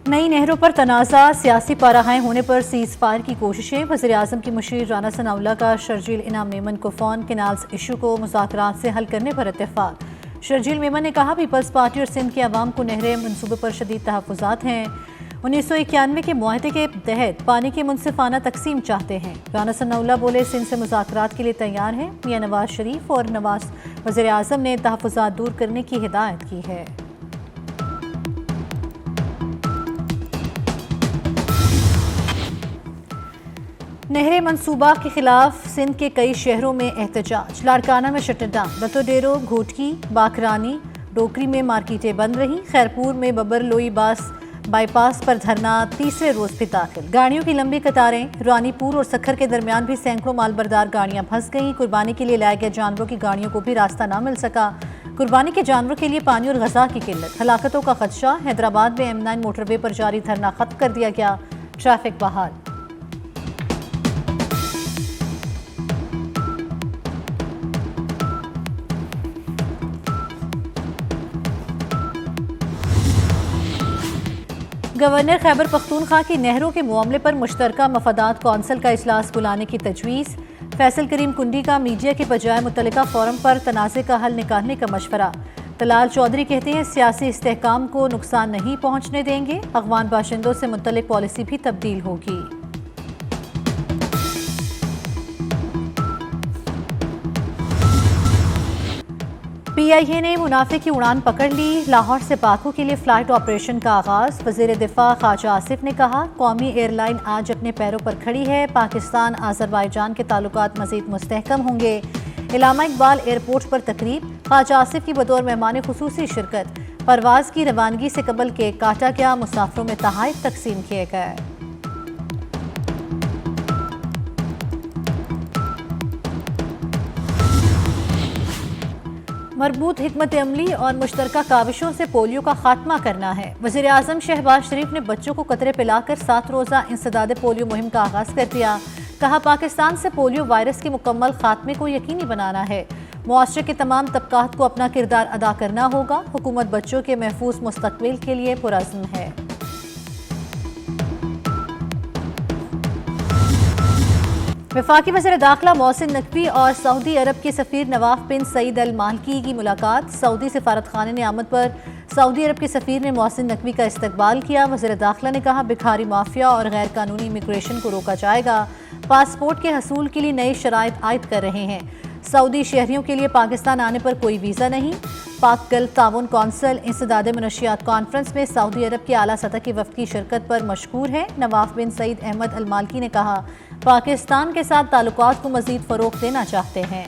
नई नहरों पर तनाज़ा, सियासी पाराहाय होने पर सीज़ फायर की कोशिशें। वज़ीर-ए-आज़म की मुशीर राना सनाउल्लाह का शर्जील इनाम मेमन को फ़ोन। कैनाल्स इशू को मुज़ाकरात से हल करने पर इत्तेफाक। शर्जील मेमन ने कहा, पीपल्स पार्टी और सिंध के अवाम को नहरें मनसूबे पर शदीद तहफ़्फ़ुज़ात हैं। 1991 के मुआहदे के तहत पानी की मुनसिफाना तकसीम चाहते हैं। राना सनाउल्लाह बोले, सिंध से मुज़ाकरात के लिए तैयार हैं। मियां नवाज शरीफ और वज़ीर-ए-आज़म ने तहफ़्फ़ुज़ात दूर करने की हिदायत की है। नहरें मनसूबा के खिलाफ सिंध के कई शहरों में एहतजाज। लाड़काना में शटर डाउन, बतोडेरो, घोटकी, बाकरानी, डोकरी में मार्केटें बंद रहीं। खैरपुर में बबर लोई बाईपास पर धरना तीसरे रोज भी दाखिल। गाड़ियों की लंबी कतारें। रानीपुर और सखर के दरमियान भी सैकड़ों मालबरदार गाड़ियां फंस गईं। कुर्बानी के लिए लाए गए जानवरों की गाड़ियों को भी रास्ता न मिल सका। कुर्बानी के जानवरों के लिए पानी और गजा की किल्लत, हलाकतों का खदशा। हैदराबाद में M9 मोटरवे पर जारी धरना खत्म कर दिया गया। ट्रैफिक बहाल। गवर्नर खैबर पख्तूनख्वा की नहरों के मामले पर मुश्तरका मफादात कौंसिल का इजलास बुलाने की तजवीज़। फैसल करीम कुंडी का मीडिया के बजाय मुतल्लिका फोरम पर तनाज़े का हल निकालने का मशवरा। तलाल चौधरी कहते हैं, सियासी इस्तेहकाम को नुकसान नहीं पहुंचने देंगे। अफगान बाशिंदों से मुतल्लिक पॉलिसी भी तब्दील होगी। PIA ने मुनाफे की उड़ान पकड़ ली। लाहौर से पाकू के लिए फ्लाइट ऑपरेशन का आगाज। वज़ीर दिफा ख्वाजा आसिफ ने कहा, कौमी एयरलाइन आज अपने पैरों पर खड़ी है। पाकिस्तान आज़रबाईजान के ताल्लुकात मज़ीद मुस्तहकम होंगे। इलामा इकबाल एयरपोर्ट पर तकरीब। ख्वाजा आसिफ की बतौर मेहमान खुसूसी शिरकत। परवाज़ की रवानगी से कबल केक काटा गया। मुसाफिरों में तहाइफ तकसीम किए गए। मरबूत हिकमत अमली और मुश्तरका काविशों से पोलियो का खात्मा करना है। वज़ीर-ए-आज़म शहबाज शरीफ ने बच्चों को कतरे पिलाकर 7 रोज़ा इंसदाद पोलियो मुहिम का आगाज़ कर दिया। कहा, पाकिस्तान से पोलियो वायरस के मुकम्मल खात्मे को यकीनी बनाना है। मुआशरे के तमाम तबकात को अपना किरदार अदा करना होगा। हुकूमत बच्चों के महफूज मुस्तकबिल के लिए पुरअज़्म है। वफाकी वज़ीर दाखिला मोहसिन नकवी और सऊदी अरब के सफ़ीर नवाफ बिन सईद अल मालकी की मुलाकात। सऊदी सफारतखाने ने आमद पर सऊदी अरब के सफ़ीर ने मोहसिन नकवी का इस्तकबाल किया। वज़ीर दाखिला ने कहा, भिखारी माफिया और गैर कानूनी इमिग्रेशन को रोका जाएगा। पासपोर्ट के हसूल के लिए नई शराइत आयद कर रहे हैं। सऊदी शहरियों के लिए पाकिस्तान आने पर कोई वीज़ा नहीं। पाक गल्फ ताउन कौंसिल इंसदाद मनशियात कॉन्फ्रेंस में सऊदी अरब के आला सतह की वफ़द की शिरकत पर मशकूर है। नवाफ बिन सईद अहमद अल मालकी ने कहा, पाकिस्तान के साथ ताल्लुकात को मज़ीद फ़रोग़ देना चाहते हैं।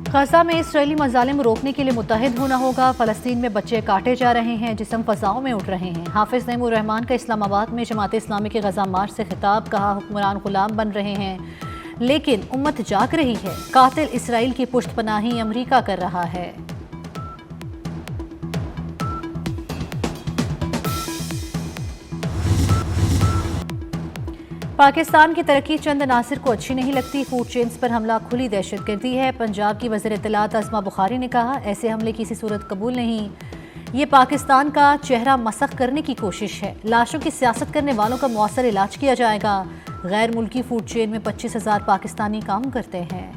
गजा में इसराइली मज़ालिम रोकने के लिए मुत्तहिद होना होगा। फ़लस्तीन में बच्चे काटे जा रहे हैं, जिस्म फ़ज़ाओं में उड़ रहे हैं। हाफिज़ नईमुर रहमान का इस्लामाबाद में जमात इस्लामी के गजा मार्च से खिताब। कहा, हुक्मरान गुलाम बन रहे हैं लेकिन उम्मत जाग रही है। कातिल इसराइल की पुष्टपनाही अमरीका कर रहा है। पाकिस्तान की तरक्की चंद अनासिर को अच्छी नहीं लगती। फूड चेन्स पर हमला खुली दहशतगर्दी है। पंजाब की वज़ीर इत्तलात अज़मा बुखारी ने कहा, ऐसे हमले किसी सूरत कबूल नहीं। ये पाकिस्तान का चेहरा मसख करने की कोशिश है। लाशों की सियासत करने वालों का मौसर इलाज किया जाएगा। गैर मुल्की फूड चेन में 25,000 पाकिस्तानी काम करते हैं।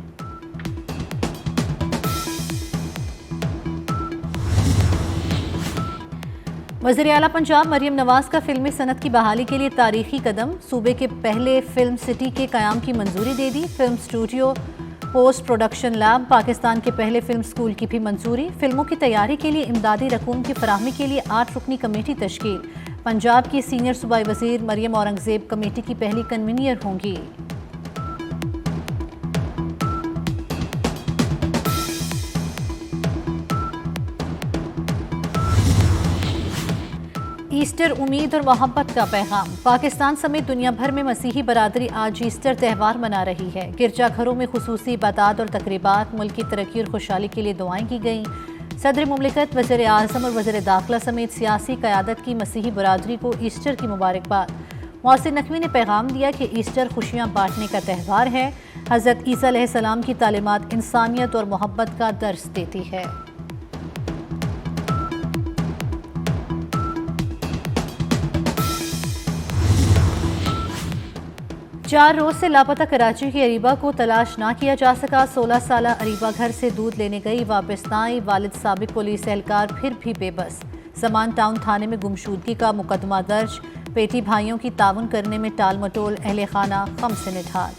वज़ीर आला पंजाब मरियम नवाज का फिल्मी सनत की बहाली के लिए तारीखी कदम। सूबे के पहले फिल्म सिटी के क़याम की मंजूरी दे दी। Film studio, post production lab, Pakistan के पहले फिल्म स्कूल की भी मंजूरी। फिल्मों की तैयारी के लिए इमदादी रकूम की फराहमी के लिए 8 रुकनी कमेटी तश्कील। पंजाब की सीनियर सूबाई वज़ीर मरियम औरंगज़ेब कमेटी की पहली कन्वीनियर होंगी। ईस्टर उम्मीद और मोहब्बत का पैगाम। पाकिस्तान समेत दुनिया भर में मसीही बरादरी आज ईस्टर त्यौहार मना रही है। गिरजाघरों में खुसूसी इबादत और तकरीबात, मुल्क की तरक्की और खुशहाली के लिए दुआएं की गईं। सदर मुमलिकत, वज़ीर-ए-आज़म और वज़ीर दाखिला समेत सियासी क़यादत की मसीही बरादरी को ईस्टर की मुबारकबाद। मोहसिन नकवी ने पैगाम दिया कि ईस्टर खुशियां बांटने का त्यौहार है। हज़रत ईसा अलैहिस्सलाम की तालीमात इंसानियत और मोहब्बत का दर्स देती है। चार रोज से लापता कराची की अरीबा को तलाश ना किया जा सका। 16 साल अरीबा घर से दूध लेने गई, वापस ना आई। वालिद साबिक पुलिस एहलकार फिर भी बेबस। समान टाउन थाने में गुमशुदगी का मुकदमा दर्ज। पेटी भाइयों की ताउन करने में टाल मटोल, अहले खाना गम से निढाल।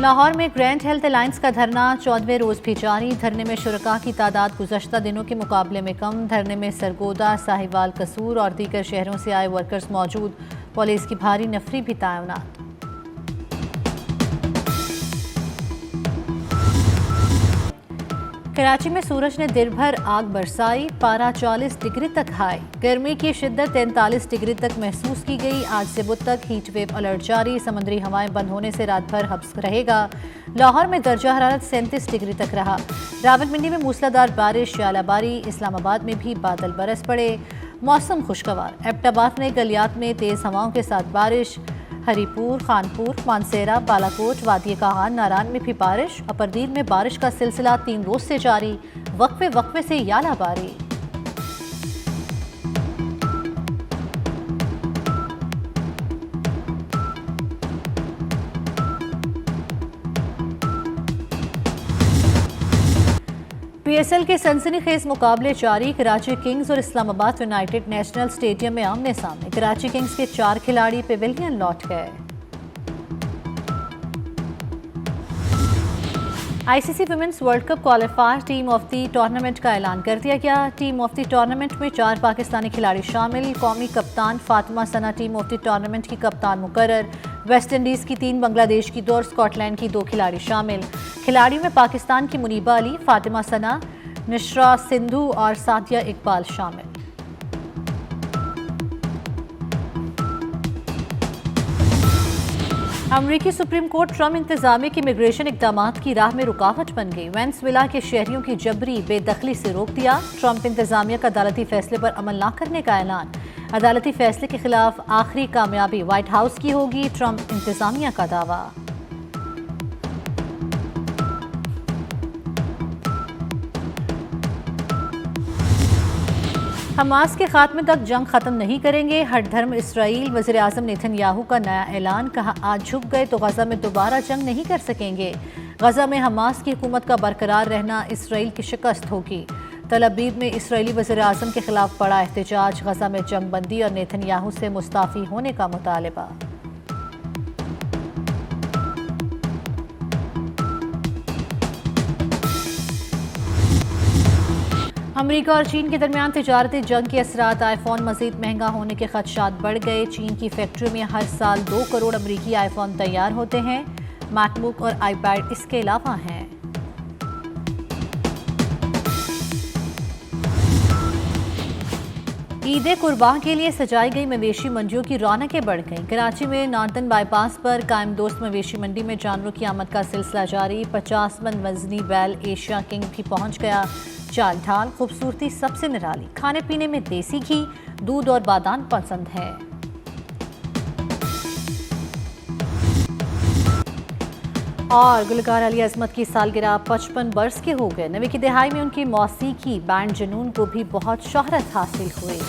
लाहौर में ग्रैंड हेल्थ अलायंस का धरना 14वें रोज भी जारी। धरने में शुरका की तादाद गुज़श्ता दिनों के मुकाबले में कम। धरने में सरगोदा, साहिवाल, कसूर और दीगर शहरों से आए वर्कर्स मौजूद। पुलिस की भारी नफरी भी तैनात। कराची में सूरज ने दिन भर आग बरसाई। पारा 40 डिग्री तक हाई। गर्मी की शिद्दत 43 डिग्री तक महसूस की गई। आज से बुध तक हीट वेव अलर्ट जारी। समुद्री हवाएं बंद होने से रात भर हब्स रहेगा। लाहौर में दर्जा हरारत 37 डिग्री तक रहा। रावलपिंडी में मूसलाधार बारिश, आलाबारी। इस्लामाबाद में भी बादल बरस पड़े। मौसम खुशगवार। एबटाबाद में गलियात में तेज हवाओं के साथ बारिश। हरीपुर, खानपुर, मानसेरा, बालाकोट, वादी काहान, नारान में भी बारिश। अपरदीन में बारिश का सिलसिला 3 रोज से जारी। वक्फे वक्फे से यालाबारी। पीएसएल के सनसनीखेज मुकाबले जारी। कराची किंग्स और इस्लामाबाद यूनाइटेड नेशनल स्टेडियम में आमने सामने। कराची किंग्स के 4 खिलाड़ी पेविलियन लौट गए। ICC women's world cup qualifier team of the tournament का ऐलान कर दिया गया। टीम ऑफ द टूर्नामेंट में 4 पाकिस्तानी खिलाड़ी शामिल। कौमी कप्तान फातिमा सना टीम ऑफ द टूर्नामेंट की कप्तान मुकर्रर। वेस्ट इंडीज़ की 3, बांग्लादेश की 2 और स्कॉटलैंड की 2 खिलाड़ी शामिल। खिलाड़ियों में पाकिस्तान की मुनीबा अली, फातिमा सना, निशरा सिंधु और सादिया इकबाल शामिल। अमरीकी सुप्रीम कोर्ट ट्रंप इंतजामिया के इमिग्रेशन इकदामात की राह में रुकावट बन गई। वेनेजुएला के शहरियों की जबरी बेदखली से रोक दिया। ट्रंप इंतजामिया का अदालती फैसले पर अमल न करने का ऐलान। अदालती फैसले के खिलाफ आखिरी कामयाबी व्हाइट हाउस की होगी, ट्रंप इंतजामिया का दावा। हमास के खात्मे तक जंग खत्म नहीं करेंगे, हर धर्म इसराइल। वज़ीर आज़म नेतन्याहू का नया ऐलान। कहा, आज झुक गए तो गजा में दोबारा जंग नहीं कर सकेंगे। गजा में हमास की हुकूमत का बरकरार रहना इसराइल की शिकस्त होगी। तल अबीब में इसराइली वज़ीर आज़म के खिलाफ बड़ा एहतजाज। गजा में जंग बंदी और नेतन्याहू से मुस्ताफ़ी होने का मुतालबा। अमेरिका और चीन के दरमियान तिजारती जंग के असरात। आईफोन मजीद महंगा होने के खदशात बढ़ गए। चीन की फैक्ट्री में हर साल 2 करोड़ अमेरिकी आईफोन तैयार होते हैं। मैकबुक और आईपैड इसके अलावा हैं। ईद कुर्बान के लिए सजाई गई मवेशी मंडियों की रौनकें बढ़ गईं। कराची में नॉर्दर्न बाईपास पर कायम दोस्त मवेशी मंडी में जानवरों की आमद का सिलसिला जारी। 50 मन वजनी बैल एशिया किंग भी पहुंच गया। चाल ढाल, खूबसूरती सबसे निराली। खाने पीने में देसी घी, दूध और बादाम पसंद है। और गुलकार अली अजमत की सालगिरह 55 बरस के हो गए। 90 की दहाई में उनकी मौसीकी बैंड जुनून को भी बहुत शोहरत हासिल हुई।